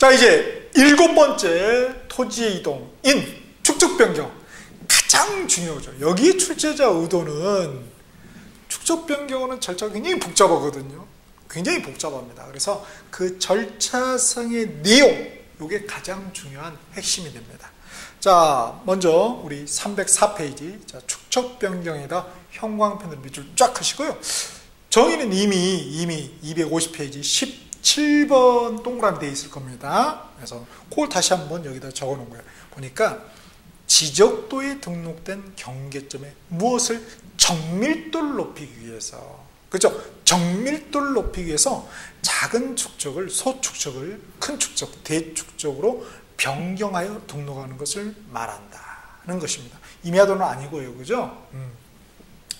자, 이제 7번째 토지의 이동인 축적 변경. 가장 중요하죠. 여기 출제자 의도는 축적 변경은 절차가 굉장히 복잡하거든요. 굉장히 복잡합니다. 그래서 그 절차상의 내용, 이게 가장 중요한 핵심이 됩니다. 자, 먼저 우리 304페이지. 자, 축적 변경에다 형광펜으로 밑줄 쫙 하시고요. 정의는 이미 250페이지 17번 동그라미 되어 있을 겁니다. 그래서 그걸 다시 한번 여기다 적어 놓은 거예요. 보니까 지적도에 등록된 경계점에 무엇을 정밀도를 높이기 위해서, 그죠? 정밀도를 높이기 위해서 작은 축적을 소축적을 큰 축적, 대축적으로 변경하여 등록하는 것을 말한다는 것입니다. 임야도는 아니고요, 그죠?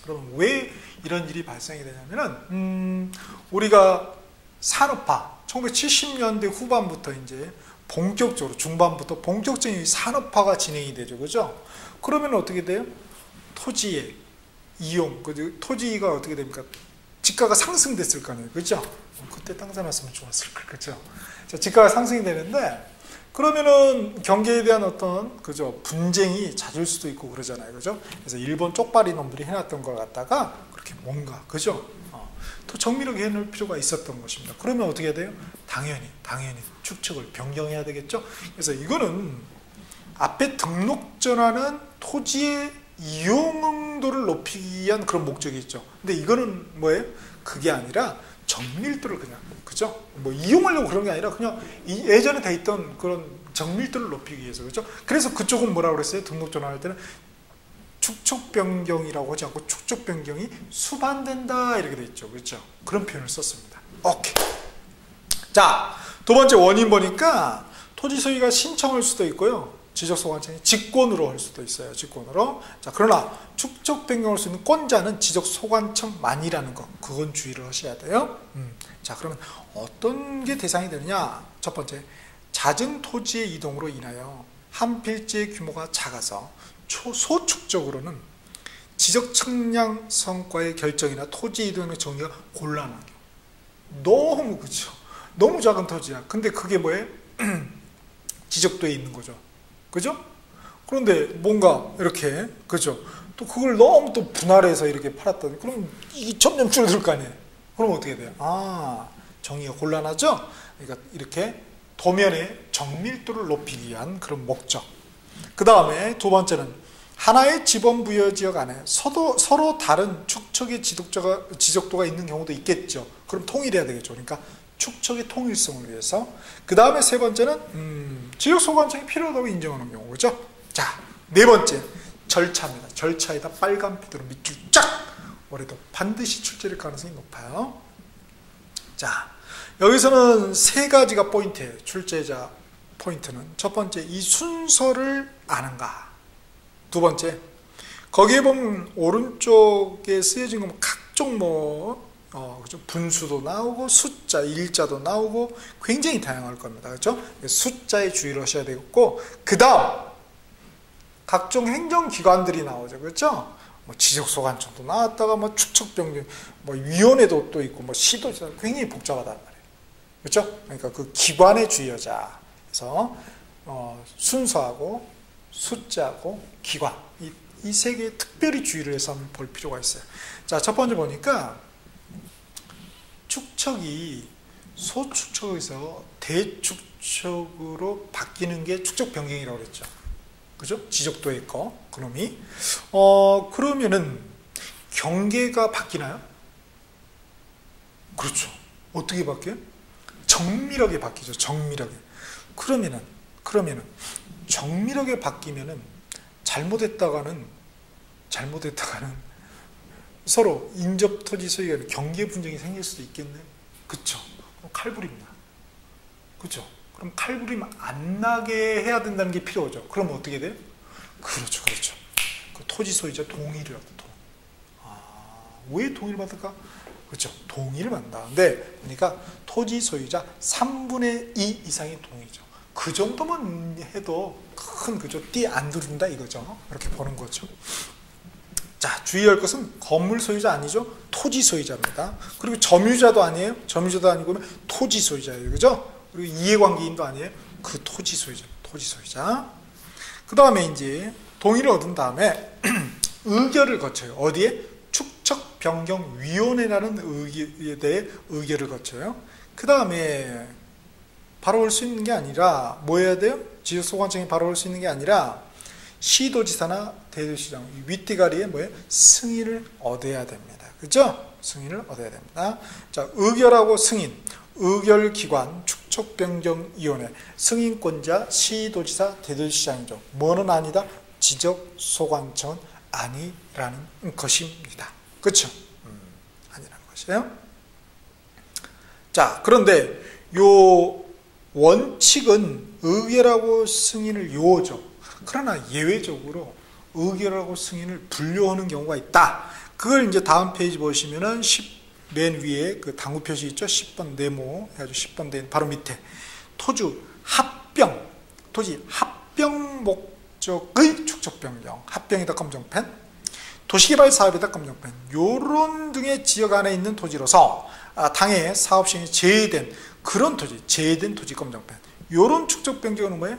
그럼 왜 이런 일이 발생이 되냐면은 우리가 산업화 1970년대 후반부터 이제 본격적으로 중반부터 본격적인 산업화가 진행이 되죠, 그죠? 그러면 어떻게 돼요? 토지의 이용, 토지가 어떻게 됩니까? 지가가 상승됐을 거 아니에요, 그죠? 그때 땅사 놨으면 좋았을 걸, 그죠? 자, 지가가 상승이 되는데 그러면은 경계에 대한 어떤 그죠 분쟁이 잦을 수도 있고 그러잖아요, 그죠? 그래서 일본 쪽발이 놈들이 해놨던 걸 갖다가 그렇게 뭔가 그죠? 더 정밀하게 해놓을 필요가 있었던 것입니다. 그러면 어떻게 해야 돼요? 당연히 축척을 변경해야 되겠죠. 그래서 이거는 앞에 등록 전하는 토지의 이용응도를 높이기 위한 그런 목적이 있죠. 근데 이거는 뭐예요? 그게 아니라 정밀도를 그냥, 그죠? 뭐 이용하려고 그런 게 아니라 그냥 예전에 돼 있던 그런 정밀도를 높이기 위해서, 그죠? 그래서 그쪽은 뭐라고 그랬어요? 등록 전환할 때는 축적 변경이라고 하지 않고 축적 변경이 수반된다 이렇게 돼 있죠, 그렇죠? 그런 표현을 썼습니다. 오케이. 자, 두 번째 원인 보니까 토지 소유가 신청할 수도 있고요, 지적소관청이 직권으로 할 수도 있어요, 직권으로. 자, 그러나 축적 변경할 수 있는 권자는 지적소관청만이라는 거, 그건 주의를 하셔야 돼요. 자, 그러면 어떤 게 대상이 되느냐? 첫 번째, 잦은 토지의 이동으로 인하여 한 필지의 규모가 작아서 소축적으로는 지적 측량 성과의 결정이나 토지 이동의 정리가 곤란한 경우. 너무, 그죠? 너무 작은 토지야. 근데 그게 뭐예요? 지적도에 있는 거죠, 그죠? 그런데 뭔가 이렇게, 그죠? 또 그걸 너무 또 분할해서 이렇게 팔았더니 그럼 이게 점점 줄어들 거 아니에요? 그럼 어떻게 돼요? 아, 정리가 곤란하죠? 그러니까 이렇게 도면의 정밀도를 높이기 위한 그런 목적. 그 다음에 두 번째는 하나의 지번부여지역 안에 서로 다른 축척의 지적도가 있는 경우도 있겠죠. 그럼 통일해야 되겠죠. 그러니까 축척의 통일성을 위해서. 그 다음에 세 번째는 지역소관청이 필요하다고 인정하는 경우, 그죠? 자, 네 번째 절차입니다. 절차에다 빨간 피드로 밑줄 쫙! 올해도 반드시 출제될 가능성이 높아요. 자, 여기서는 세 가지가 포인트예요. 출제자 포인트는. 첫 번째, 이 순서를 아는가. 두 번째, 거기에 보면 오른쪽에 쓰여진 건 각종 그죠? 분수도 나오고 숫자, 일자도 나오고 굉장히 다양할 겁니다. 그렇죠? 숫자에 주의를 하셔야 되겠고, 그 다음 각종 행정기관들이 나오죠. 그렇죠? 뭐 지적소관청도 나왔다가 뭐 축척변경, 뭐 위원회도 또 있고 뭐 시도 굉장히 복잡하단 말이에요. 그렇죠? 그러니까 그 기관에 주의하자. 그래서 순서하고 숫자하고 기관, 이 세 개에 특별히 주의를 해서 한번 볼 필요가 있어요. 자, 첫 번째 보니까 축척이 소축척에서 대축척으로 바뀌는 게 축척 변경이라고 그랬죠. 그죠? 지적도에 있고 그놈이. 그러면은 경계가 바뀌나요? 그렇죠. 어떻게 바뀌어요? 정밀하게 바뀌죠. 정밀하게. 그러면은 정밀하게 바뀌면은 잘못했다가는 서로 인접 토지 소유가 경계 분쟁이 생길 수도 있겠네. 그쵸? 그럼 칼부림나. 그쵸? 그럼 칼부림 안 나게 해야 된다는 게 필요하죠. 그럼 어떻게 돼요? 그렇죠. 그 토지 소유자 동의를 받아. 왜 동의를 받을까? 그렇죠. 동의를 받는다. 근데 그러니까 토지 소유자 3분의 2 이상의 동의죠. 그 정도만 해도 큰 그죠 띠 안 두른다 이거죠. 이렇게 보는 거죠. 자, 주의할 것은 건물 소유자 아니죠. 토지 소유자입니다. 그리고 점유자도 아니에요. 점유자도 아니고 토지 소유자예요. 그죠? 그리고 이해관계인도 아니에요. 그 토지 소유자. 그 다음에 이제 동의를 얻은 다음에 의결을 거쳐요. 어디에? 축척변경위원회라는 의결에 대해 의결을 거쳐요. 그 다음에 바로 올 수 있는 게 아니라 뭐 해야 돼요? 지적소관청이 바로 올 수 있는 게 아니라 시도지사나 대도시장 윗대가리에 뭐예요? 승인을 얻어야 됩니다. 그죠? 승인을 얻어야 됩니다. 자, 의결하고 승인, 의결기관, 축척변경위원회, 승인권자, 시도지사, 대도시장이죠. 뭐는 아니다? 지적소관청은 아니라는 것입니다. 그렇죠? 아니라는 것이에요. 자, 그런데 요 원칙은 의결하고 승인을 요하죠. 그러나 예외적으로 의결하고 승인을 분류하는 경우가 있다. 그걸 이제 다음 페이지 보시면은 맨 위에 그 당구 표시 있죠? 10번 네모 해가지고 10번 된 바로 밑에 토지 합병 목적의 축척변경, 합병이다 검정펜, 도시개발 사업이다 검정펜, 요런 등의 지역 안에 있는 토지로서 당의 사업 시행이 제외된 그런 토지, 제외된 토지 검정펜, 요런 축척 변경은 뭐예요?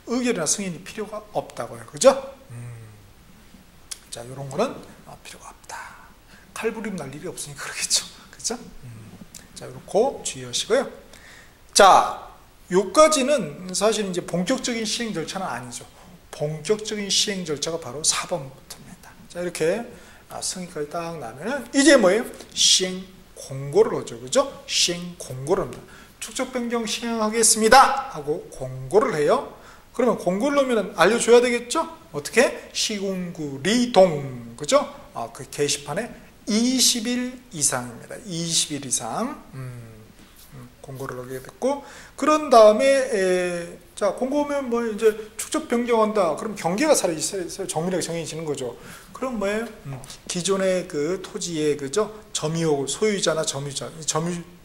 의결이나 승인이 필요가 없다고요. 그죠? 자, 요런 거는 필요가 없다. 칼부림 날 일이 없으니 그러겠죠. 그죠? 자, 요렇게 주의하시고요. 자, 요까지는 사실 이제 본격적인 시행 절차는 아니죠. 본격적인 시행 절차가 바로 4번부터입니다. 자, 이렇게 승인까지 딱 나면은 이제 뭐예요? 시행 공고를 하죠. 그죠? 시행 공고를 합니다. 축척 변경 시행하겠습니다 하고 공고를 해요. 그러면 공고를 넣으면 알려줘야 되겠죠? 어떻게? 시군구 리동, 그죠? 그 게시판에 20일 이상입니다. 20일 이상 공고를 하게 됐고, 그런 다음에 자, 공고하면 뭐 이제 축척 변경한다. 그럼 경계가 정밀하게 정해지는 거죠. 그럼 뭐예요? 기존의 그 토지의 그죠? 점유 소유자나 점유자,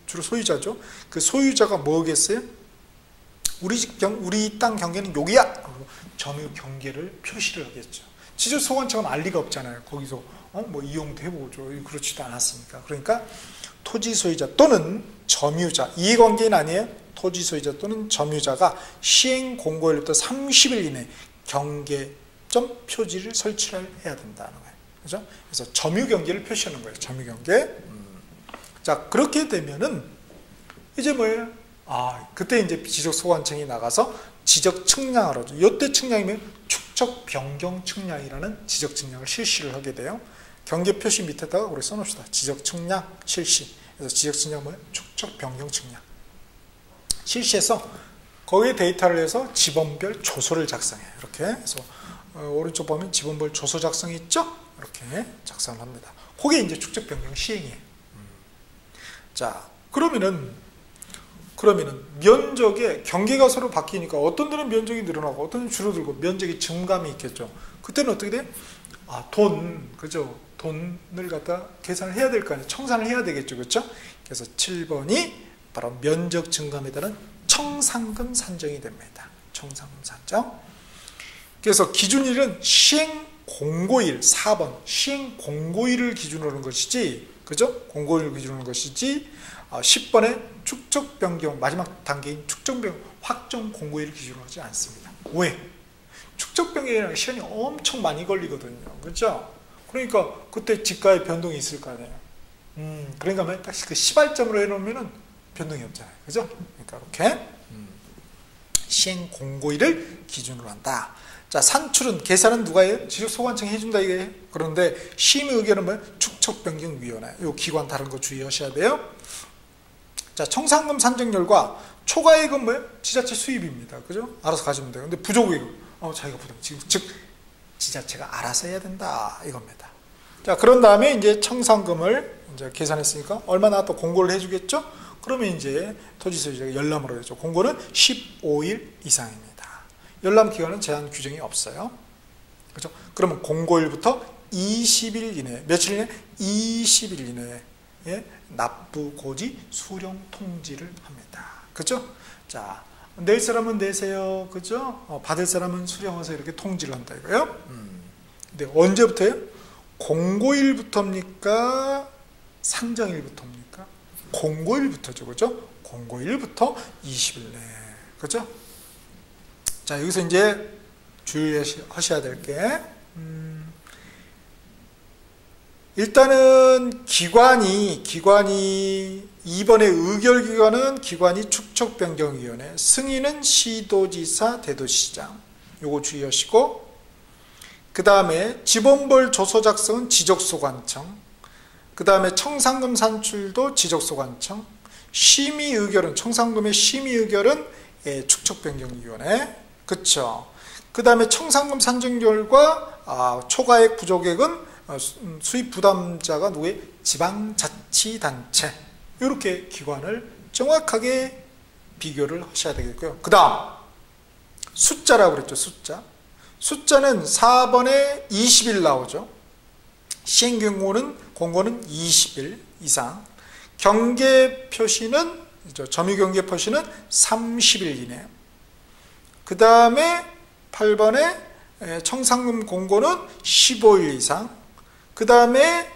주로 소유자죠. 그 소유자가 뭐겠어요? 우리 땅 경계는 여기야. 점유 경계를 표시를 하겠죠. 지적소관청은 알 리가 없잖아요. 거기서 뭐 이용도 해보죠. 그렇지도 않았으니까. 그러니까 토지 소유자 또는 점유자, 이해관계인 아니에요? 토지 소유자 또는 점유자가 시행 공고일부터 30일 이내 경계점 표지를 설치를 해야 된다는 거예요. 그죠? 그래서 점유 경계를 표시하는 거예요. 점유 경계. 자, 그렇게 되면은 이제 뭐예요? 그때 이제 지적소관청이 나가서 지적 측량을 하죠. 이때 측량이면 축척 변경 측량이라는 지적 측량을 실시를 하게 돼요. 경계 표시 밑에다가 우리 써놓읍시다. 지적 측량 실시. 그래서 지적 측량 뭐예요? 축척 변경 측량. 실시해서 거기에 데이터를 해서 지번별 조서를 작성해요. 이렇게 해서 오른쪽 보면 지번별 조서 작성이 있죠? 이렇게 작성을 합니다. 그게 이제 축척 변경 시행이에요. 자, 그러면은 면적의 경계가 서로 바뀌니까 어떤 데는 면적이 늘어나고 어떤 데는 줄어들고 면적이 증감이 있겠죠. 그때는 어떻게 돼? 그죠? 돈을 갖다 계산을 해야 될 거 아니에요. 청산을 해야 되겠죠. 그렇죠? 그래서 7번이 바로 면적 증감에 따른 청산금 산정이 됩니다. 청산금 산정. 그래서 기준일은 시행 공고일 4번 시행 공고일을 기준으로 하는 것이지, 그죠? 공고일을 기준으로 하는 것이지 10번에 축척 변경 마지막 단계인 축척 변경 확정 공고일을 기준으로 하지 않습니다. 왜? 축척 변경이라는 시간이 엄청 많이 걸리거든요. 그렇죠? 그러니까 그때 지가의 변동이 있을 거 아니에요. 그러니까 딱 그 시발점으로 해놓으면은 변동이 없잖아요. 그죠? 그러니까 이렇게 시행 공고일을 기준으로 한다. 자, 산출은 계산은 누가 해요? 지적소관청이 해준다 이게. 그런데 심의 의견은 뭐예요? 축척변경위원회. 이 기관 다른 거 주의하셔야 돼요. 자, 청산금 산정률과 초과액은 뭐예요? 지자체 수입입니다. 그죠? 알아서 가지면 돼요. 근데 부족액은 자기가 부담. 즉 지자체가 알아서 해야 된다 이겁니다. 자, 그런 다음에 이제 청산금을 이제 계산했으니까 얼마나 또 공고를 해주겠죠? 그러면 이제 토지 소유자가 열람으로 해죠. 공고는 15일 이상입니다. 열람 기간은 제한 규정이 없어요. 그렇죠? 그러면 공고일부터 20일 이내, 며칠 이내? 20일 이내에 납부 고지 수령 통지를 합니다. 그렇죠? 자, 낼 사람은 내세요. 그죠? 받을 사람은 수령해서 이렇게 통지를 한다 이거예요. 근데 언제부터요? 공고일부터입니까? 산정일부터입니까? 공고일부터죠. 그죠? 공고일부터 20일 내. 그죠? 자, 여기서 이제 주의하셔야 될 게, 일단은 기관이 이번에 의결기관은 기관이 축척변경위원회, 승인은 시도지사, 대도시장. 요거 주의하시고, 그 다음에 지본벌 조서 작성은 지적소관청, 그 다음에 청산금 산출도 지적소관청, 심의의결은 청산금의 심의의결은 축척변경위원회. 그쵸? 그 다음에 청산금 산정결과 초과액 부족액은 수입 부담자가 누구의 지방자치단체. 이렇게 기관을 정확하게 비교를 하셔야 되겠고요. 그 다음 숫자라고 그랬죠. 숫자는 4번에 20일 나오죠. 시행경고는 20일 이상, 경계 표시는 점유 경계 표시는 30일 이내. 그 다음에 8번에 청산금 공고는 15일 이상. 그 다음에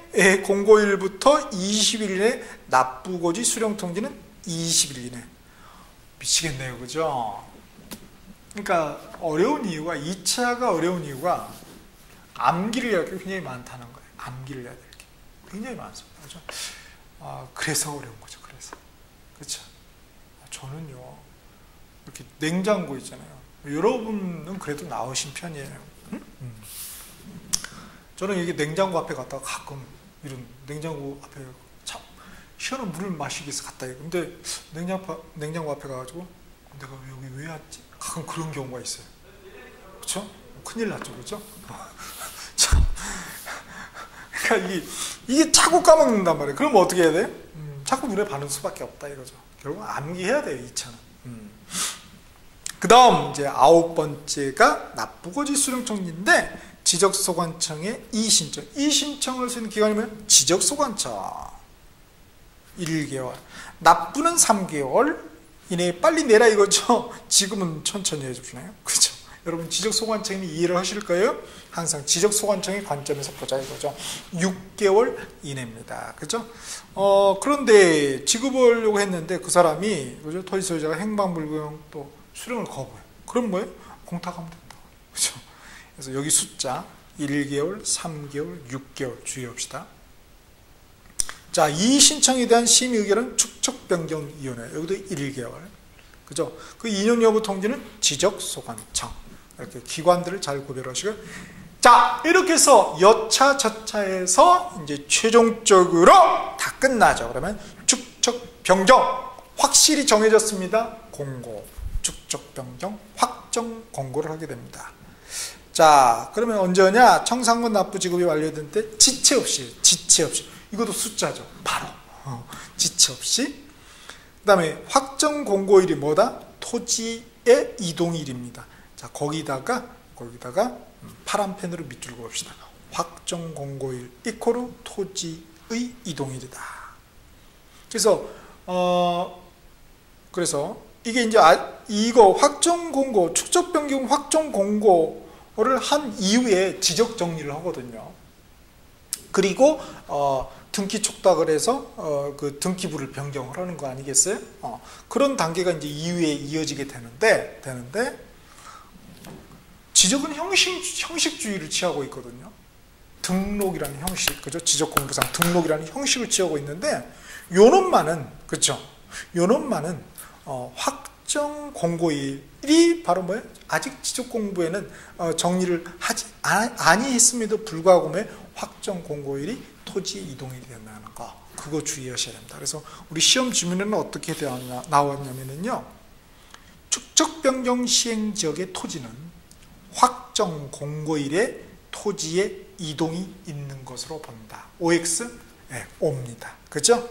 공고일부터 20일 이내, 납부고지 수령통지는 20일 이내. 미치겠네요. 그죠? 그러니까 어려운 이유가, 2차가 어려운 이유가 암기를 해야 할 게 굉장히 많다는 거예요. 암기를 해야 될 게 굉장히 많습니다. 그죠? 그래서 어려운 거죠. 그래서. 그렇죠? 저는요, 이렇게 냉장고 있잖아요. 여러분은 그래도 나으신 편이에요. 저는 이게 냉장고 앞에 갔다가 가끔 이런 냉장고 앞에 참 시원한 물을 마시기 위해서 갔다 해요. 근데 냉장고 앞에 가가지고 내가 여기 왜 왔지? 가끔 그런 경우가 있어요. 그렇죠? 큰일 났죠, 그렇죠? 참, 그러니까 이게 자꾸 까먹는단 말이에요. 그럼 어떻게 해야 돼? 자꾸 물에 바른 수밖에 없다 이거죠. 결국 암기해야 돼요, 2차는. 그 다음 이제 9번째가 납부고지 수령청지인데, 지적소관청의 이신청. 이신청을 쓰는 기간이 뭐예요? 지적소관청. 1개월. 납부는 3개월 이내에 빨리 내라 이거죠. 지금은 천천히 해주시나요? 그죠? 여러분 지적소관청이 이해를 하실 거예요? 항상 지적소관청의 관점에서 보자 이거죠. 6개월 이내입니다. 그죠? 그런데 지급하려고 했는데 그 사람이, 그죠? 토지 소유자가 행방불명 또 수령을 거부해요. 그럼 뭐예요? 공탁하면 된다. 그죠? 그래서 여기 숫자 1개월, 3개월, 6개월 주의합시다. 자, 이 신청에 대한 심의 의결은 축척변경위원회. 여기도 1개월. 그죠? 그 인용 여부 통지는 지적소관청. 이렇게 기관들을 잘 구별하시고. 자, 이렇게 해서 여차, 저차에서 이제 최종적으로 다 끝나죠. 그러면 축척변경 확실히 정해졌습니다. 공고. 축척변경 확정 공고를 하게 됩니다. 자, 그러면 언제 하냐? 청산금 납부 지급이 완료된 때 지체 없이. 이것도 숫자죠. 바로. 지체 없이. 그 다음에 확정 공고일이 뭐다? 토지의 이동일입니다. 자, 거기다가 파란 펜으로 밑줄 그읍시다. 확정 공고일 이코르 토지의 이동일이다. 그래서 이게 이제 이거 확정 공고, 축적 변경 확정 공고를 한 이후에 지적 정리를 하거든요. 그리고 등기 촉탁을 해서 그 등기부를 변경을 하는 거 아니겠어요? 그런 단계가 이제 이후에 이어지게 되는데 지적은 형식주의를 취하고 있거든요. 등록이라는 형식, 그죠? 지적 공부상 등록이라는 형식을 취하고 있는데 요놈만은, 그렇죠? 요놈만은 확정 공고일이 바로 뭐예요? 아직 지적 공부에는 정리를 하지 아니했음에도 불구하고 확정 공고일이 토지 이동일이 된다는 거, 그거 주의하셔야 됩니다. 그래서 우리 시험 지문에는 어떻게 나왔냐면요, 축적 변경 시행 지역의 토지는 확정 공고일에 토지의 이동이 있는 것으로 본다. OX? 네, O입니다. 그죠?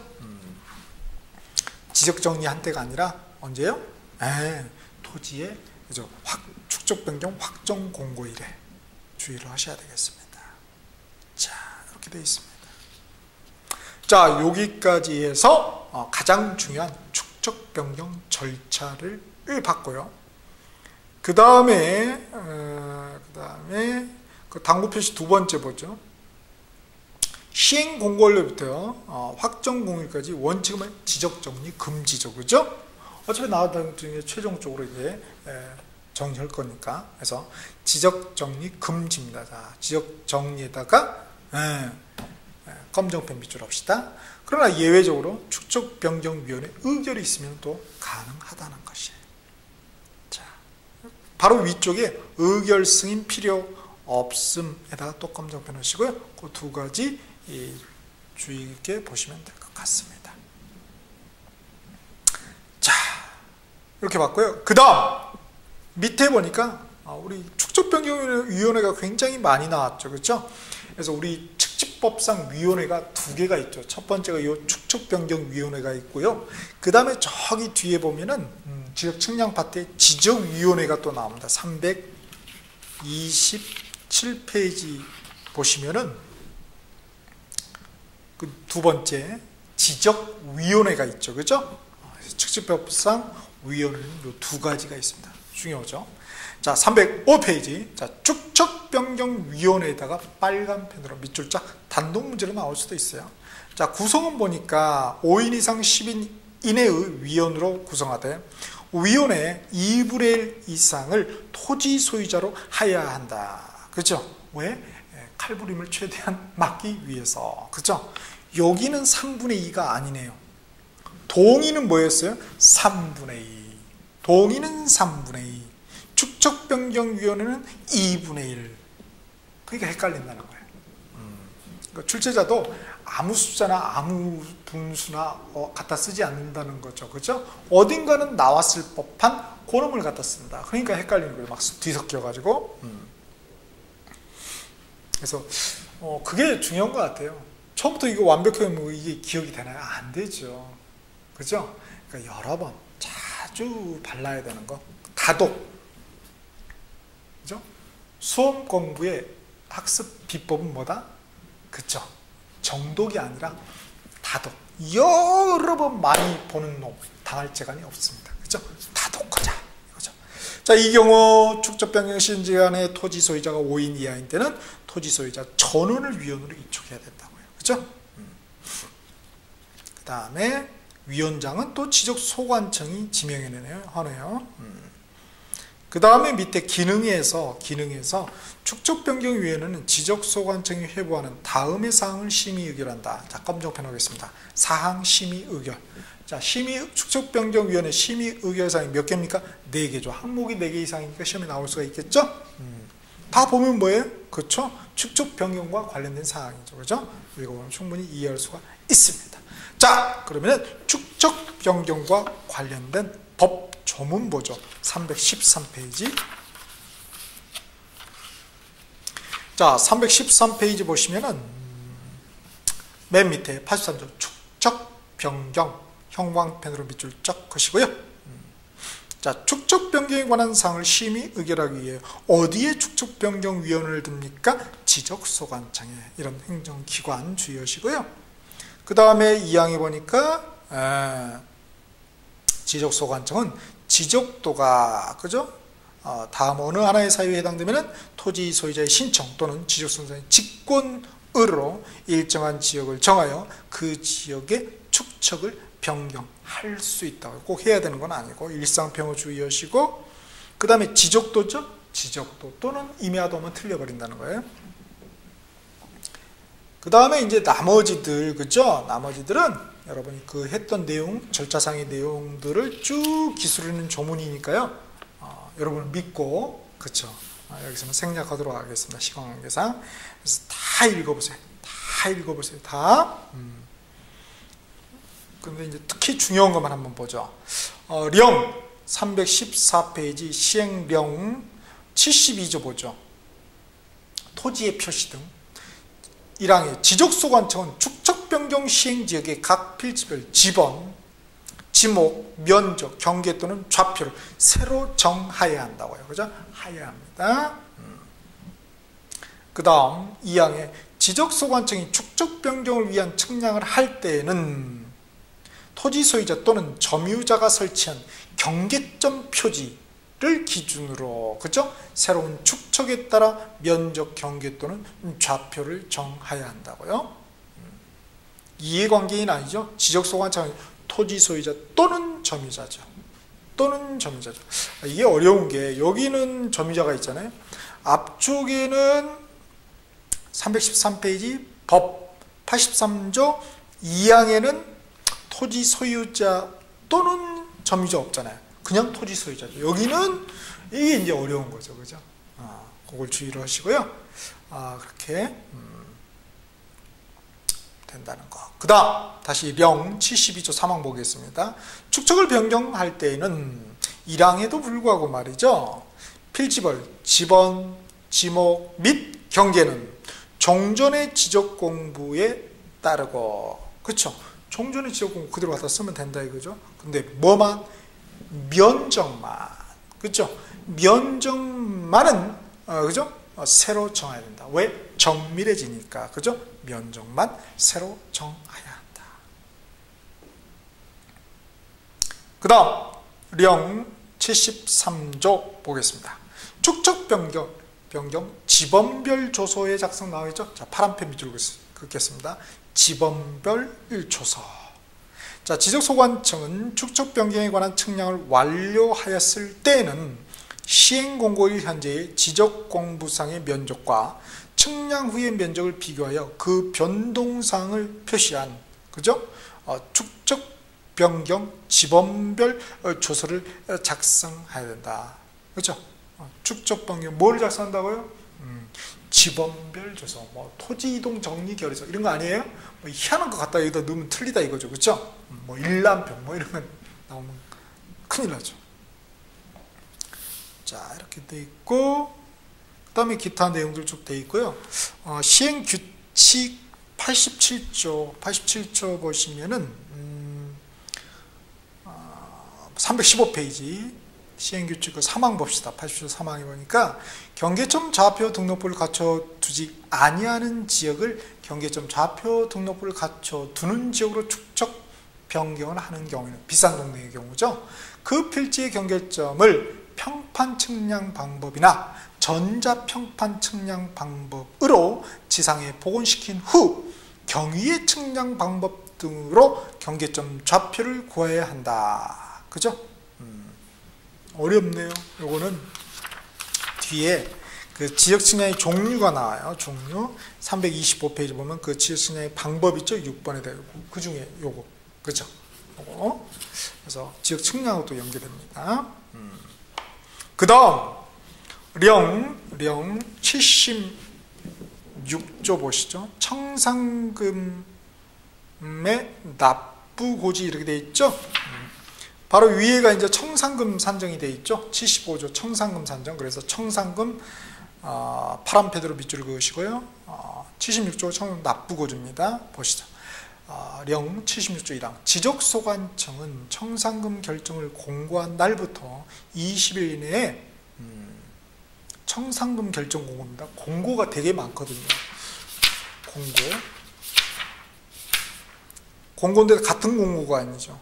지적 정리한 때가 아니라 언제요? 토지의, 그죠? 축적 변경 확정 공고일에 주의를 하셔야 되겠습니다. 자, 이렇게 되어 있습니다. 자, 여기까지 해서 가장 중요한 축적 변경 절차를 봤고요. 그 다음에 그 당부 표시 두 번째 보죠. 시행 공고일로부터 확정 공일까지 원칙은 지적정리 금지죠, 그죠? 어차피 나중에 최종적으로 이제 정리할 거니까. 그래서 지적정리 금지입니다. 자, 지적정리에다가 검정펜 밑줄 합시다. 그러나 예외적으로 축적변경위원회 의결이 있으면 또 가능하다는 것이에요. 자, 바로 위쪽에 의결 승인 필요 없음에다가 또 검정펜 하시고요. 그 두 가지 주의 깊게 보시면 될 것 같습니다. 자, 이렇게 봤고요. 그 다음 밑에 보니까 우리 축적변경위원회가 굉장히 많이 나왔죠, 그렇죠? 그래서 우리 측집법상 위원회가 두 개가 있죠. 첫 번째가 이 축적변경위원회가 있고요. 그 다음에 저기 뒤에 보면은 지적측량 파트에 지적위원회가 또 나옵니다. 327페이지 보시면은 그 두 번째 지적위원회가 있죠, 그죠? 측집법상 위원회는 이 두 가지가 있습니다. 중요하죠. 자, 305페이지. 자, 축적변경위원회에다가 빨간 펜으로 밑줄 쫙 단독 문제로 나올 수도 있어요. 자, 구성은 보니까 5인 이상 10인 이내의 위원으로 구성하되 위원회 2분의 1 이상을 토지 소유자로 하여야 한다. 그죠? 왜? 칼부림을 최대한 막기 위해서. 그죠? 여기는 3분의 2가 아니네요. 동의는 뭐였어요? 3분의 2. 동의는 3분의 2. 축적변경위원회는 2분의 1. 그러니까 헷갈린다는 거예요. 그러니까 출제자도 아무 숫자나 아무 분수나 갖다 쓰지 않는다는 거죠. 그죠? 어딘가는 나왔을 법한 그놈을 갖다 쓴다. 그러니까 헷갈리는 거예요. 막 뒤섞여가지고. 그래서 그게 중요한 것 같아요. 처음부터 이거 완벽하게 뭐 이게 기억이 되나요? 안 되죠. 그죠? 그러니까 여러 번 자주 발라야 되는 거. 다독. 그죠? 수험 공부의 학습 비법은 뭐다? 그죠? 정독이 아니라 다독. 여러 번 많이 보는 놈 당할 재간이 없습니다. 그죠? 다독하자. 이거죠. 자, 이 경우 축적변경 시행기간에 토지 소유자가 5인 이하인 때는 토지 소유자 전원을 위원으로 위촉해야 된다고요. 그죠? 그 다음에 위원장은 또 지적소관청이 지명해내네요. 그 다음에 밑에 기능에서 축적변경위원회는 지적소관청이 회부하는 다음의 사항을 심의 의결한다. 자, 검정펜 하겠습니다. 사항 심의 의결. 자, 축적변경위원회 심의 의결사항이 몇 개입니까? 4개죠. 항목이 4개 이상이니까 시험에 나올 수가 있겠죠? 다 보면 뭐예요? 그렇죠? 축적변경과 관련된 사항이죠. 그렇죠? 읽어보면 충분히 이해할 수가 있습니다. 자, 그러면 축적변경과 관련된 법 조문 보죠. 313페이지. 자, 313페이지 보시면은 맨 밑에 83조 축적변경 형광펜으로 밑줄 쫙 그시고요. 자, 축적변경에 관한 사항을 심의 의결하기 위해 어디에 축적변경위원회를 둡니까? 지적소관청에. 이런 행정기관 주의하시고요. 그 다음에 2항에 보니까 지적소관청은 지적도가 그죠? 다음 어느 하나의 사유에 해당되면 토지 소유자의 신청 또는 지적소관청의 직권으로 일정한 지역을 정하여 그 지역의 축척을 변경할 수 있다고. 꼭 해야 되는 건 아니고 일상평호 주의하시고, 그 다음에 지적도죠. 지적도 또는 임야도면 틀려버린다는 거예요. 그 다음에 이제 나머지들, 그죠? 나머지들은 여러분이 그 했던 내용, 절차상의 내용들을 쭉 기술하는 조문이니까요. 여러분을 믿고, 그쵸? 여기서는 생략하도록 하겠습니다. 시간 관계상. 그래서 다 읽어보세요. 다 읽어보세요. 다. 근데 이제 특히 중요한 것만 한번 보죠. 령 314페이지 시행령 72조 보죠. 토지의 표시 등 1항에 지적소관청은 축적변경 시행지역의 각 필지별 지번, 지목, 면적, 경계 또는 좌표를 새로 정하여야 한다고요. 그죠? 하여야 합니다. 그 다음 2항에 지적소관청이 축적변경을 위한 측량을 할 때에는 토지 소유자 또는 점유자가 설치한 경계점 표지를 기준으로, 그죠? 새로운 축척에 따라 면적, 경계 또는 좌표를 정하여야 한다고요. 이해관계인 아니죠. 지적소관청은 토지 소유자 또는 점유자죠. 또는 점유자죠. 이게 어려운 게 여기는 점유자가 있잖아요. 앞쪽에는 313페이지 법 83조 2항에는 토지 소유자 또는 점유자 없잖아요. 그냥 토지 소유자죠. 여기는 이게 이제 어려운 거죠. 그죠? 그걸 주의를 하시고요. 그렇게 된다는 거. 그 다음 다시 령 72조 3항 보겠습니다. 축척을 변경할 때에는 1항에도 불구하고 말이죠. 필지벌, 지번, 지목 및 경계는 종전의 지적공부에 따르고, 그렇죠? 종전의 지적공부 그대로 갖다 쓰면 된다 이거죠. 근데 뭐만? 면적만, 그렇죠? 면적만은 그죠? 새로 정해야 된다. 왜? 정밀해지니까, 그죠? 면적만 새로 정해야 한다. 그 다음 령 73조 보겠습니다. 축척 변경 지번별 조서의 작성 나와있죠? 자, 파란펜 밑으로 긋겠습니다. 지번별 조서. 자, 지적소관청은 축척 변경에 관한 측량을 완료하였을 때에는 시행공고일 현재의 지적공부상의 면적과 측량 후의 면적을 비교하여 그 변동사항을 표시한, 그죠? 축척 변경 지번별 조서를 작성해야 된다. 그렇죠? 축척 변경 뭘 작성한다고요? 지번별 조서, 뭐 토지 이동 정리 결의서 이런 거 아니에요? 뭐 희한한 거 갖다 여기다 넣으면 틀리다 이거죠, 그렇죠? 뭐 일람평 뭐 이런 거 나오면 큰일 나죠. 자, 이렇게 돼 있고, 그 다음에 기타 내용들 쭉 돼 있고요. 시행규칙 87조 보시면은 315페이지 시행규칙 그 3항 봅시다. 87조 3항에 보니까 경계점 좌표 등록부를 갖춰두지 아니하는 지역을 경계점 좌표 등록부를 갖춰두는 지역으로 축척 변경을 하는 경우에는 비싼 동네의 경우죠. 그 필지의 경계점을 평판 측량 방법이나 전자평판 측량 방법으로 지상에 복원시킨 후 경위의 측량 방법 등으로 경계점 좌표를 구해야 한다. 그죠? 어렵네요. 요거는 뒤에 그 지역 측량의 종류가 나와요. 종류 325페이지 보면 그 지역 측량의 방법 있죠? 6번에 되고 그 중에 요거, 그죠? 요거. 그래서 지역 측량하고도 연계됩니다. 그 다음 령 76조 보시죠. 청산금의 납부고지 이렇게 돼 있죠. 바로 위에가 이제 청산금 산정이 돼 있죠. 75조 청산금 산정. 그래서 청산금 파란 패드로 밑줄을 그으시고요. 76조 납부고지입니다. 보시죠. 령 76조 1항 지적소관청은 청산금 결정을 공고한 날부터 20일 이내에 청산금 결정 공고입니다. 공고가 되게 많거든요. 공고인데 같은 공고가 아니죠.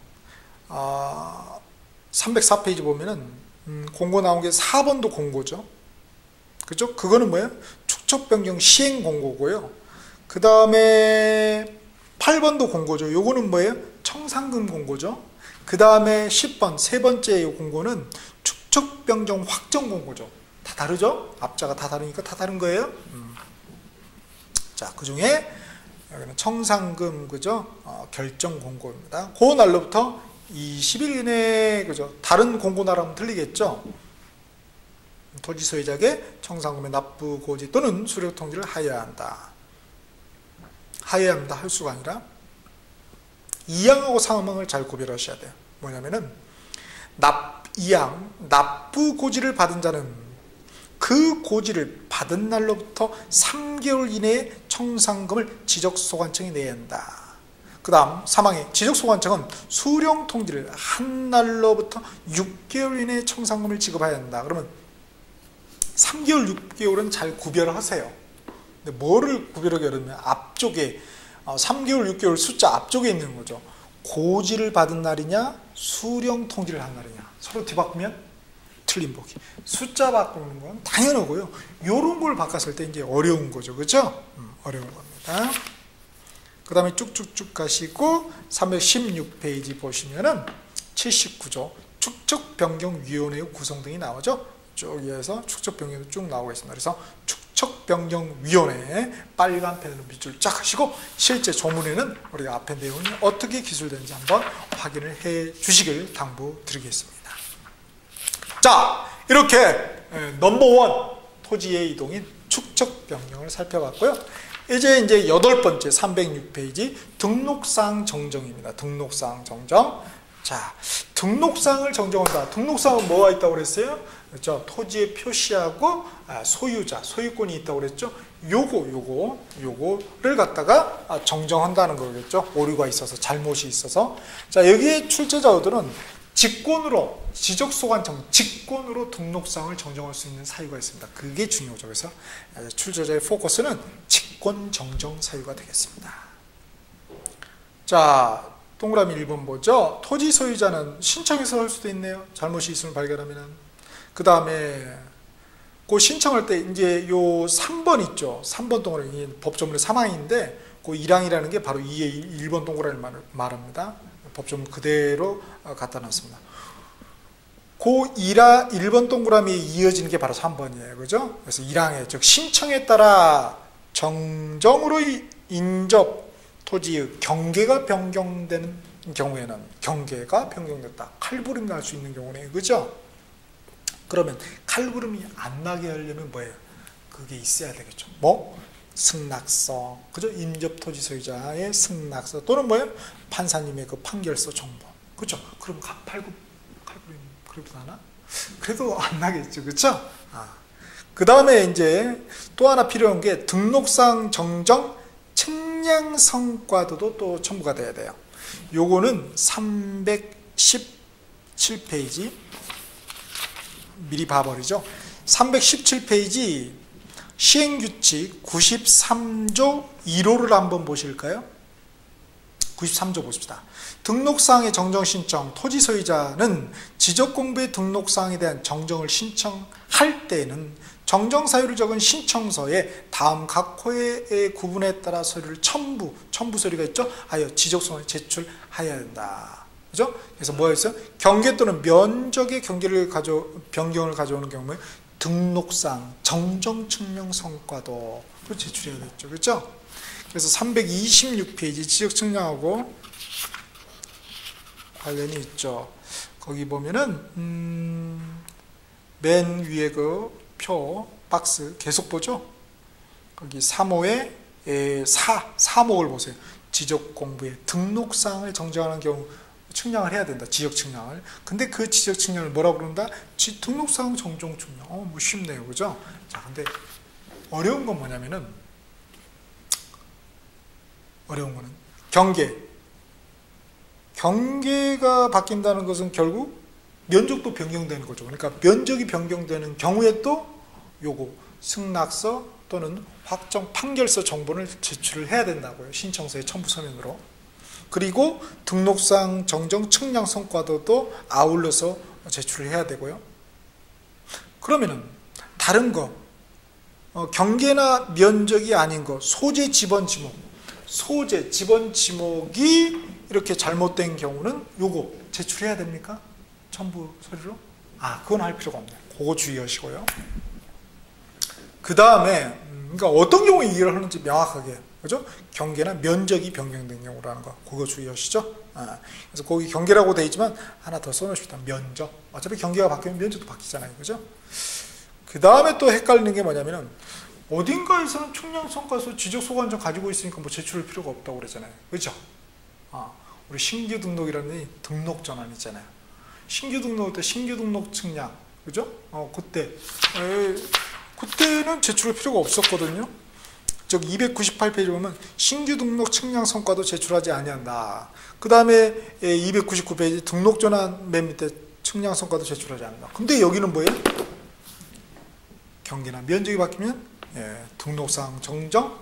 304페이지 보면은 공고 나온 게 4번도 공고죠. 그죠? 그거는 뭐예요? 축척 변경 시행 공고고요. 그 다음에 8번도 공고죠. 요거는 뭐예요? 청산금 공고죠. 그 다음에 10번 세 번째 공고는 축척 변경 확정 공고죠. 다 다르죠? 앞자가 다 다르니까 다 다른 거예요. 자, 그 중에 여기는 청산금, 그죠? 결정 공고입니다. 그 날로부터 20일 이내에, 그죠? 다른 공고 나라면 틀리겠죠? 토지 소유자에게 청산금의 납부 고지 또는 수령 통지를 하여야 한다. 하여야 합니다. 할 수가 아니라 2항하고 3항을 잘 구별하셔야 돼요. 뭐냐면은 2항 납부 고지를 받은 자는 그 고지를 받은 날로부터 3개월 이내에 청산금을 지적소관청에 내야 한다. 그 다음 3항에 지적소관청은 수령 통지를 한 날로부터 6개월 이내에 청산금을 지급해야 한다. 그러면 3개월, 6개월은 잘 구별하세요. 근데 뭐를 구별하기 어렵냐면 앞쪽에 3개월, 6개월 숫자 앞쪽에 있는 거죠. 고지를 받은 날이냐, 수령 통지를 한 날이냐. 서로 뒤바꾸면 틀린 보기. 숫자 바꾸는 건 당연하고요. 요런 걸 바꿨을 때 이제 어려운 거죠. 그죠? 어려운 겁니다. 그 다음에 쭉쭉쭉 가시고 316페이지 보시면은 79조 축척변경위원회의 구성 등이 나오죠. 쭉 위에서 축척변경이 쭉 나오고 있습니다. 그래서 축척변경위원회 빨간 펜으로 밑줄 쫙 하시고 실제 조문에는 우리가 앞에 내용이 어떻게 기술되는지 한번 확인을 해 주시길 당부드리겠습니다. 자, 이렇게 넘버원 토지의 이동인 축척변경을 살펴봤고요. 이제 8번째 306페이지 등록사항 정정입니다. 등록사항 정정. 자, 등록사항을 정정한다. 등록사항은 뭐가 있다고 그랬어요? 그렇죠? 토지의 표시하고 소유자, 소유권이 있다고 그랬죠? 요거를 갖다가 정정한다는 거겠죠? 오류가 있어서, 잘못이 있어서. 자, 여기에 출제자들은 직권으로, 지적소관청 직권으로 등록사항을 정정할 수 있는 사유가 있습니다. 그게 중요하죠. 그래서 출제자의 포커스는 직권 정정 사유가 되겠습니다. 자, 동그라미 1번 보죠. 토지 소유자는 신청해서 할 수도 있네요. 잘못이 있음을 발견하면. 그 다음에 그 신청할 때 이제 요 3번 있죠. 3번 동그라미 법조문의 3항인데 그 1항이라는 게 바로 1번 동그라미를 말합니다. 법조문 그대로 갖다 놨습니다. 그 1번 동그라미에 이어지는 게 바로 3번이에요. 그죠? 그래서 1항에 즉 신청에 따라 정정으로 인접 토지의 경계가 변경되는 경우에는 경계가 변경됐다. 칼부림이 날 수 있는 경우네. 그죠? 그러면 칼부림이 안 나게 하려면 뭐예요? 그게 있어야 되겠죠. 뭐? 승낙서. 그죠? 인접 토지 소유자의 승낙서 또는 뭐예요? 판사님의 그 판결서 정보. 그죠? 그럼 칼부림 그래도 나나? 그래도 안 나겠죠. 그죠? 그 다음에 이제 또 하나 필요한 게 등록상 정정 측량 성과도도 또 첨부가 돼야 돼요. 요거는 317페이지 미리 봐버리죠. 317페이지 시행규칙 93조 1호를 한번 보실까요? 93조 보십시다. 등록사항의 정정 신청, 토지 소유자는 지적공부의 등록사항에 대한 정정을 신청할 때에는 정정 사유를 적은 신청서에 다음 각 호의 구분에 따라 서류를 첨부 서류가 있죠? 하여 지적소관에 제출해야 된다. 그죠? 그래서 뭐였어요? 경계 또는 면적의 변경을 가져오는 경우에 등록상 정정 증명 성과도 제출해야 되죠. 그죠? 그래서 326페이지 지적 측량하고 관련이 있죠. 거기 보면은 맨 위에 그 표 박스 계속 보죠. 거기 3호에 3호를 보세요. 지적 공부의 등록사항을 정정하는 경우 측량을 해야 된다. 지적 측량을. 근데 그 지적 측량을 뭐라고 그런다? 등록사항 정정 측량. 뭐 쉽네요. 그죠? 자, 근데 어려운 건 뭐냐면은 어려운 거는 경계가 바뀐다는 것은 결국 면적도 변경되는 거죠. 그러니까 면적이 변경되는 경우에 또 요거 승낙서 또는 확정 판결서 정보를 제출을 해야 된다고요. 신청서의 첨부 서면으로. 그리고 등록상 정정 측량 성과도도 아울러서 제출을 해야 되고요. 그러면은 다른 거 경계나 면적이 아닌 거 소재 지번 지목 소재 지번 지목이 이렇게 잘못된 경우는 요거 제출해야 됩니까? 첨부 서류로? 그건 할 필요가 없네요. 그거 주의하시고요. 그 다음에 그러니까 어떤 경우에 이해를 하는지 명확하게, 그죠? 경계나 면적이 변경된 경우라는 거, 그거 주의하시죠? 그래서 거기 경계라고 되어 있지만 하나 더 써놓으십시다. 면적. 어차피 경계가 바뀌면 면적도 바뀌잖아요, 그죠? 그 다음에 또 헷갈리는 게 뭐냐면은 어딘가에서는 측량성과서 지적소관청 가지고 있으니까 뭐 제출할 필요가 없다고 그러잖아요, 그죠? 우리 신규 등록이라는 등록 전환 있잖아요. 신규 등록할 때 신규 등록 측량, 그죠? 그때는 제출할 필요가 없었거든요. 즉 298페이지 보면 신규 등록 측량 성과도 제출하지 아니한다. 그 다음에 299페이지 등록 전환 맨 밑에 측량 성과도 제출하지 않는다. 근데 여기는 뭐예요? 경계나 면적이 바뀌면 등록사항 정정,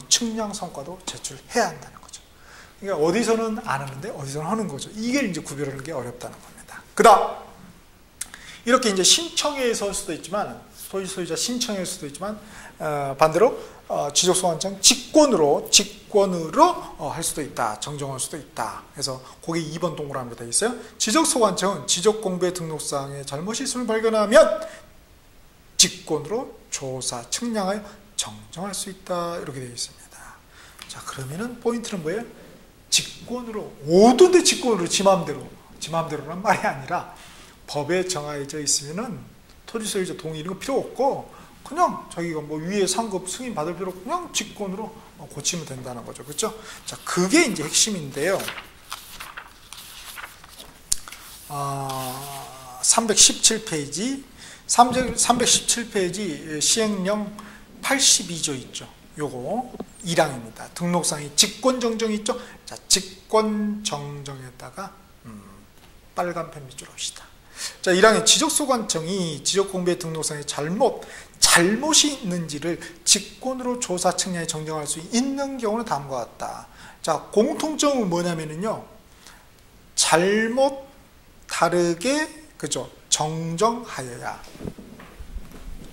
측량 성과도 제출해야 한다는 거죠. 그러니까 어디서는 안 하는데 어디서는 하는 거죠. 이게 이제 구별하는 게 어렵다는 겁니다. 그다음 이렇게 이제 신청해서 할 수도 있지만 토지 소유자 신청할 수도 있지만 반대로 지적소관청 직권으로 할 수도 있다. 정정할 수도 있다. 그래서 거기 2번 동그라미로 되어 있어요. 지적소관청은 지적공부의 등록사항에 잘못이 있음을 발견하면 직권으로 조사, 측량하여 정정할 수 있다. 이렇게 되어 있습니다. 자, 그러면은 포인트는 뭐예요? 직권으로, 오도인데 직권으로 지 마음대로란 말이 아니라 법에 정해져 있으면은 토지소유자 동의 이런 거 필요 없고 그냥 자기가 뭐 위에 상급 승인 받을 필요 없고 그냥 직권으로 고치면 된다는 거죠. 그렇죠? 자, 그게 이제 핵심인데요. 317페이지 317페이지 시행령 82조 있죠. 요거 1항입니다. 등록상의 직권정정이 있죠. 자, 직권정정에다가 빨간 펜 밑줄 합시다. 자, 1항에 지적소관청이 지적공부의 등록상의 잘못이 있는지를 직권으로 조사 측량에 정정할 수 있는 경우는 다음과 같다. 자, 공통점은 뭐냐면요. 잘못 다르게 그죠? 정정하여야.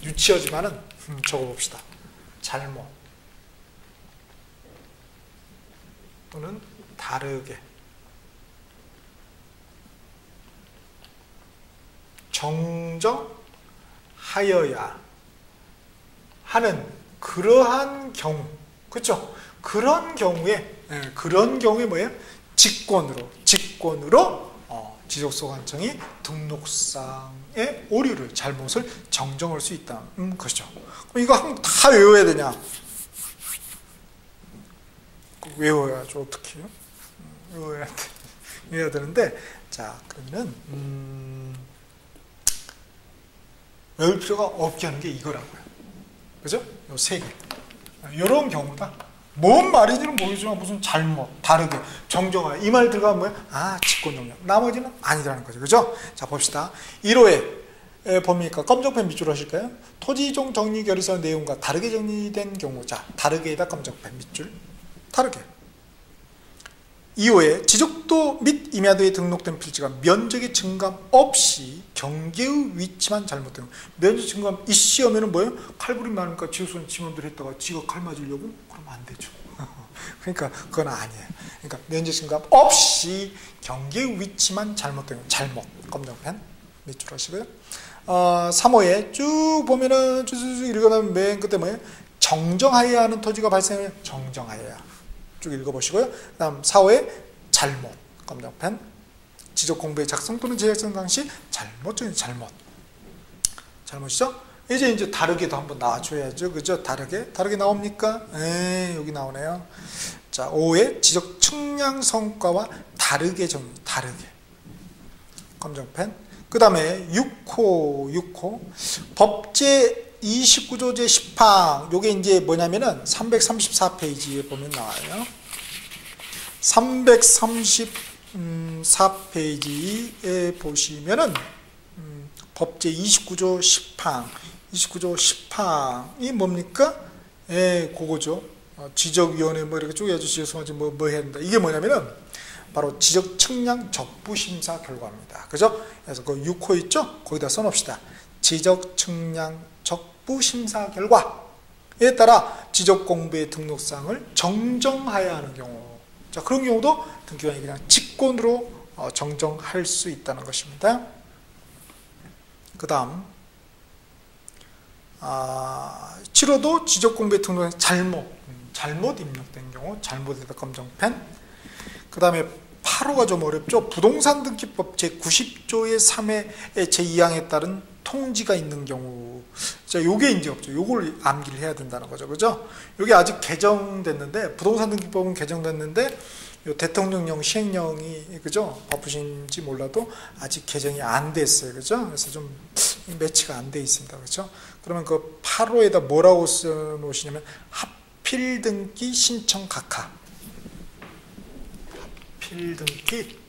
유치하지만은 적어봅시다. 잘못 또는 다르게 정정하여야 하는 그러한 경우, 그렇죠? 그런 경우에 뭐예요? 직권으로 지적소관청이 등록상의 오류를 잘못을 정정할 수 있다는 것이죠. 그럼 이거 다 외워야 되냐? 외워야죠. 어떻게 해요? 외워야 되는데, 자, 그러면 외울 필요가 없게 하는 게 이거라고요. 그죠? 요 세 개. 이런 경우다. 뭔 말인지는 모르지만 무슨 잘못, 다르게, 정정하여 이 말 들어가면 뭐야? 직권정정. 나머지는 아니라는 거죠. 그죠? 자, 봅시다. 1호에 봅니까? 검정펜 밑줄 하실까요? 토지이종 정리 결의서 내용과 다르게 정리된 경우. 자, 다르게에다 검정펜 밑줄. 다르게. 2호에 지적도 및 임야도에 등록된 필지가 면적의 증감 없이 경계의 위치만 잘못된 경우. 면적 증감 이씨 하면은 뭐예요? 칼부림 많으니까 지우손 지맘대로 했다가 지가 칼 맞으려고? 그러면 안 되죠. 그러니까 그건 아니에요. 그러니까 면적 증감 없이 경계의 위치만 잘못된 경우. 잘못. 검정펜 밑줄 하시고요. 3호에 쭉 보면은 쭉 읽어나면 맨 끝에 뭐예요? 정정하여야 하는 토지가 발생하면 정정하여야. 쭉 읽어보시고요. 그 다음 4호에 잘못, 검정펜. 지적공부의 작성 또는 제작성 당시 잘못이죠? 이제 다르게도 한번 나와줘야죠. 그죠? 다르게 나옵니까? 여기 나오네요. 자, 5호에 지적 측량 성과와 다르게 검정펜. 그 다음에 6호. 법제 29조 제10항. 요게 이제 뭐냐면은 334페이지에 보면 나와요. 334페이지에 보시면은 법제 29조 10항이 뭡니까? 그거죠. 지적위원회 뭐 이렇게 쪼개져 지적소관청이 뭐 해야 된다. 이게 뭐냐면은 바로 지적 측량 적부 심사 결과입니다. 그죠? 그래서 그 6호 있죠? 거기다 써놓읍시다. 지적 측량 적부 심사 결과에 따라 지적 공부의 등록사항을 정정하여야 하는 경우. 자, 그런 경우도 등기관이 그냥 직권으로 정정할 수 있다는 것입니다. 그 다음 7호도 지적 공부의 등록사항 잘못 입력된 경우, 잘못에다 검정펜. 그 다음에 8호가 좀 어렵죠. 부동산 등기법 제90조의 3회 제2항에 따른 통지가 있는 경우. 자, 요게 이제 없죠. 요걸 암기를 해야 된다는 거죠. 그죠? 요게 아직 개정됐는데, 부동산 등기법은 개정됐는데, 요 대통령령 시행령이, 그죠? 바쁘신지 몰라도 아직 개정이 안 됐어요. 그죠? 그래서 좀 매치가 안 돼 있습니다. 그죠? 그러면 그 8호에다 뭐라고 써 놓으시냐면, 하필 등기 신청 각하. 하필 등기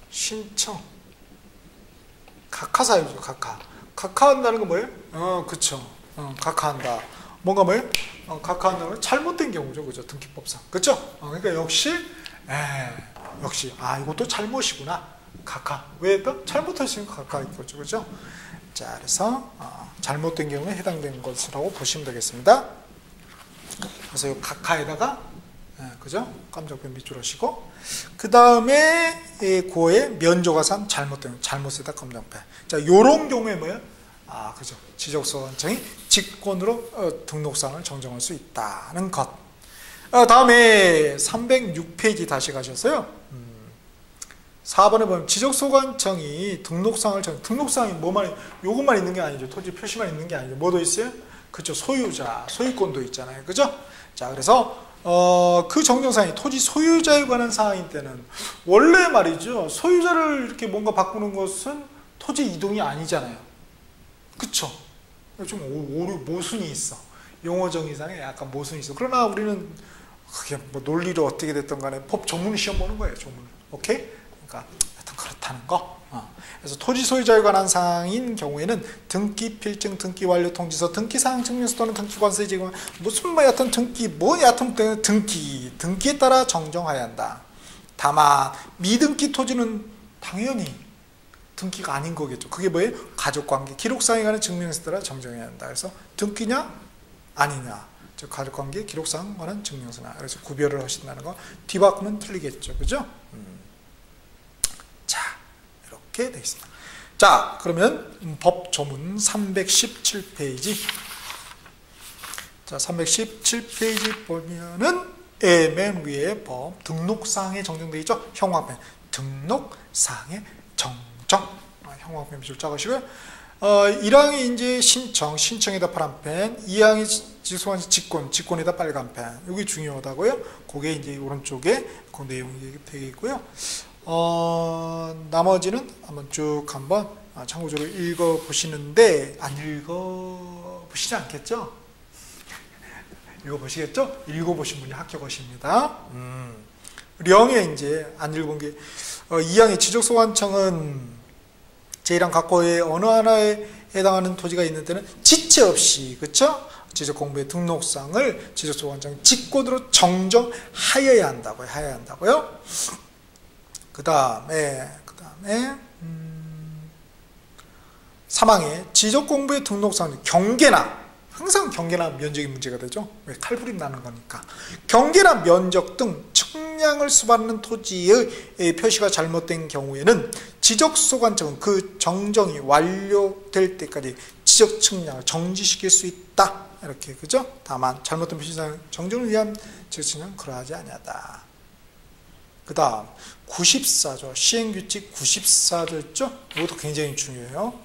신청 각하사유죠. 각하한다는 건 뭐예요? 그쵸. 각하한다. 뭔가 뭐예요? 각하한다는 건 잘못된 경우죠. 그죠? 등기법상. 그쵸? 그러니까 역시 역시 이것도 잘못이구나. 각하. 왜 또? 잘못했으니까 각하일 거죠. 그죠? 자, 그래서 잘못된 경우에 해당되는 것이라고 보시면 되겠습니다. 그래서 이 각하에다가 그죠? 깜짝pen 밑줄 하시고, 그 다음에 고에 면조가산 잘못된 잘못에다 깜짝pen. 자, 요런 경우에 뭐예요? 그죠? 지적소관청이 직권으로 등록상을 정정할 수 있다는 것. 다음에 306페이지 다시 가셔서요. 4번에 보면 지적소관청이 등록상을 등록상이 뭐만 요것만 있는 게 아니죠. 토지 표시만 있는 게 아니죠. 뭐도 있어요? 그죠? 소유자, 소유권도 있잖아요. 그죠? 자, 그래서 그 정정사항이 토지 소유자에 관한 사항인 때는 원래 말이죠. 소유자를 이렇게 뭔가 바꾸는 것은 토지 이동이 아니잖아요. 그쵸? 좀 모순이 있어. 용어 정의상에 약간 모순이 있어. 그러나 우리는 그게 뭐 논리로 어떻게 됐든 간에 법 전문 시험 보는 거예요. 전문. 오케이? 그러니까 하여튼 그렇다는 거. 그래서 토지 소유자에 관한 사항인 경우에는 등기 필증, 등기 완료 통지서, 등기 사항 증명서 또는 등기 관세 지금 무슨 뭐 여하튼 등기 여하튼 등기에 따라 정정해야 한다. 다만 미등기 토지는 당연히 등기가 아닌 거겠죠. 그게 뭐예요? 가족관계, 기록사항에 관한 증명서에 따라 정정해야 한다. 그래서 등기냐 아니냐, 즉 가족관계, 기록사항에 관한 증명서나. 그래서 구별을 하신다는 거. 뒤바꾸면 틀리겠죠, 그죠? 자, 이렇게 되어 있습니다. 자, 그러면 법조문 317페이지. 자, 317페이지 보면은 맨 위에 법 등록사항에 정정되어 있죠. 형광펜 등록사항에 정정. 형광펜 밑줄 작으시고요. 1항이 이제 신청에다 파란펜, 2항이 직권에다 빨간펜. 이게 중요하다고요. 그게 이제 오른쪽에 그 내용이 되어 있고요. 나머지는 한번 쭉 한번 참고적으로 읽어 보시는데, 안 읽어 보시지 않겠죠? 읽어 보시겠죠? 읽어 보신 분이 합격하십니다. 령에 이제 안 읽은 게 2항의 지적소관청은 제1항 각호의 어느 하나에 해당하는 토지가 있는 때는 지체 없이, 그쵸? 지적공부의 등록상을 지적소관청이 직권으로 정정하여야 한다고요. 그 다음에 3항의 지적공부의 등록상 경계나, 항상 경계나 면적이 문제가 되죠. 왜? 칼부림 나는 거니까. 경계나 면적 등 측량을 수반하는 토지의 표시가 잘못된 경우에는 지적소관청은 그 정정이 완료될 때까지 지적 측량을 정지시킬 수 있다. 이렇게, 그죠? 다만 잘못된 표시상 정정을 위한 지적 측량은 그러하지 아니하다. 그 다음 94조 시행규칙 94조 있죠? 이것도 굉장히 중요해요.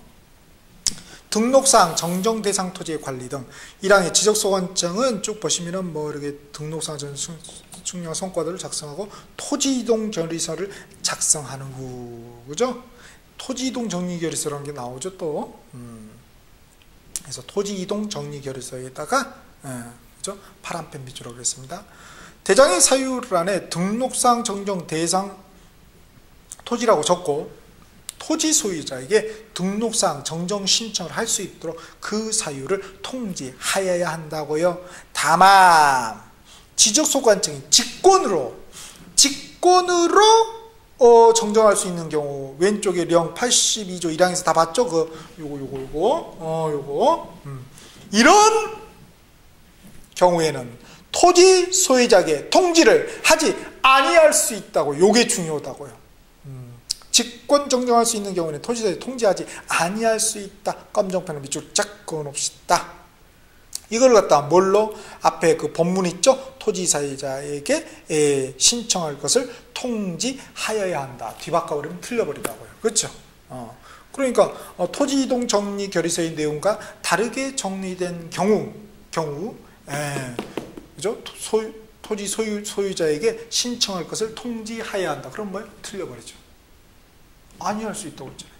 등록사항, 정정 대상 토지의 관리 등 1항의 지적소관청은 쭉 보시면은 뭐 이렇게 등록사항 측량 성과들을 작성하고 토지 이동 결의서를 작성하는 후, 그죠? 토지 이동 정리 결의서라는 게 나오죠 또. 그래서 토지 이동 정리 결의서에다가 그죠? 파란펜 밑줄로 하겠습니다. 대장의 사유를 안에 등록사항 정정 대상 토지라고 적고 토지 소유자에게 등록사항 정정 신청을 할 수 있도록 그 사유를 통지하여야 한다고요. 다만 지적소관청이 직권으로 정정할 수 있는 경우, 왼쪽에 령 82조 1항에서 다 봤죠? 요거 이런 경우에는 토지 소유자에게 통지를 하지 아니할 수 있다고. 요게 중요하다고요. 직권 정정할 수 있는 경우는 토지자에게 통지하지 아니할 수 있다. 검정펜을 밑줄 쫙 그어놓읍시다. 이걸 갖다 뭘로? 앞에 그 법문 있죠? 토지 사유자에게 신청할 것을 통지하여야 한다. 뒤바꿔버리면 틀려버리다고요. 그렇죠? 그러니까 토지 이동 정리 결의서의 내용과 다르게 정리된 경우, 그죠? 토지 소유자에게 신청할 것을 통지하여야 한다. 그럼 뭐예요? 틀려버리죠. 아니할 수 있다고 했잖아요.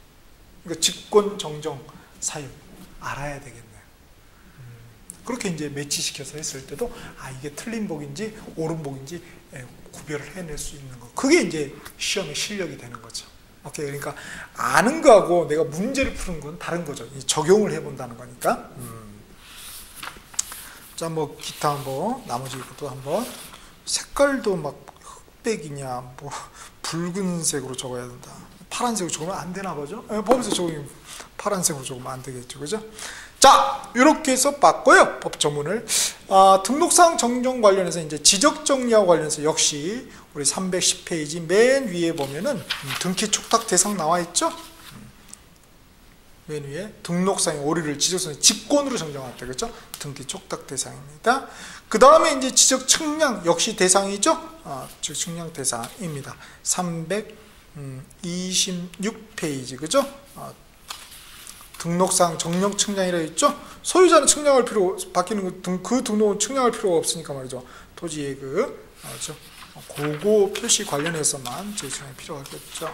그러니까 직권 정정 사유 알아야 되겠네요. 그렇게 이제 매치시켜서 했을 때도 이게 틀린 복인지 옳은 복인지 구별을 해낼 수 있는 거. 그게 이제 시험의 실력이 되는 거죠. 오케이. 그러니까 아는 거하고 내가 문제를 푸는 건 다른 거죠. 적용을 해본다는 거니까. 자, 뭐 기타 뭐 나머지 것도 한번 색깔도 막 흑백이냐 뭐 붉은색으로 적어야 된다. 파란색으로 적으면 안 되나 보죠? 법에서 적으면 파란색으로 적으면 안 되겠죠. 그죠? 자, 이렇게 해서 봤고요. 법조문을. 등록사항 정정 관련해서 이제 지적 정리하고 관련해서 역시 우리 310페이지 맨 위에 보면은 등기 촉탁 대상 나와 있죠? 맨 위에 등록사항의 오류를 지적사항 직권으로 정정할 때, 그렇죠? 등기 촉탁 대상입니다. 그 다음에 이제 지적 측량 역시 대상이죠? 지적 측량 대상입니다. 326페이지, 그죠? 등록사항 정령 측량이라 했죠? 소유자는 측량할 필요, 바뀌는 그 등록은 측량할 필요가 없으니까 말이죠. 토지예금, 그렇죠? 고거 표시 관련해서만 제청이 필요하겠죠.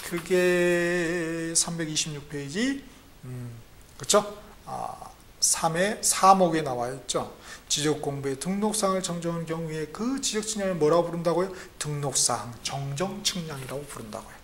그게 326페이지, 그렇죠? 3의 4목에 나와 있죠. 지적공부의 등록사항을 정정한 경우에 그 지적 측량을 뭐라고 부른다고요? 등록사항 정정 측량이라고 부른다고요.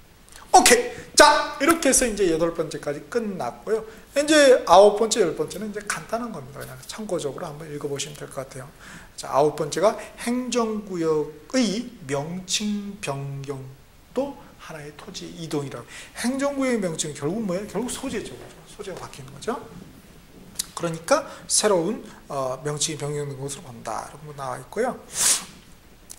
오케이. 자, 이렇게 해서 이제 8번째까지 끝났고요. 이제 9번째, 10번째는 이제 간단한 겁니다. 그냥 참고적으로 한번 읽어보시면 될 것 같아요. 자, 9번째가 행정구역의 명칭 변경도 하나의 토지 이동이라고. 행정구역의 명칭은 결국 뭐예요? 결국 소재죠. 소재가 바뀌는 거죠. 그러니까 새로운 명칭이 변경된 것으로 본다. 이런 거 나와 있고요.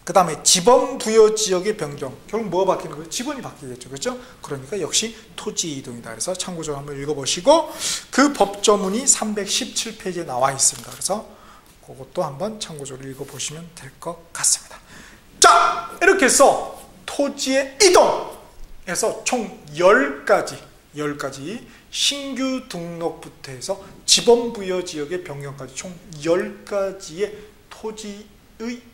그 다음에 지번 부여 지역의 변경. 결국 뭐가 바뀌는 거예요? 지번이 바뀌겠죠. 그렇죠? 그러니까 역시 토지 이동이다. 그래서 참고적으로 한번 읽어보시고 그 법조문이 317페이지에 나와 있습니다. 그래서 그것도 한번 참고적으로 읽어보시면 될 것 같습니다. 자, 이렇게 해서 토지의 이동에서 총 10가지 신규 등록부터 해서 지번 부여 지역의 변경까지 총 10가지의 토지의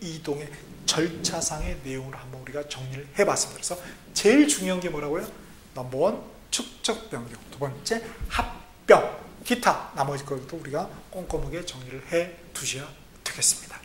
이동의 절차상의 내용을 한번 우리가 정리를 해봤습니다. 그래서 제일 중요한 게 뭐라고요? 넘버원 축적 변경, 두 번째 합병, 기타 나머지 것도 우리가 꼼꼼하게 정리를 해 두셔야 되겠습니다.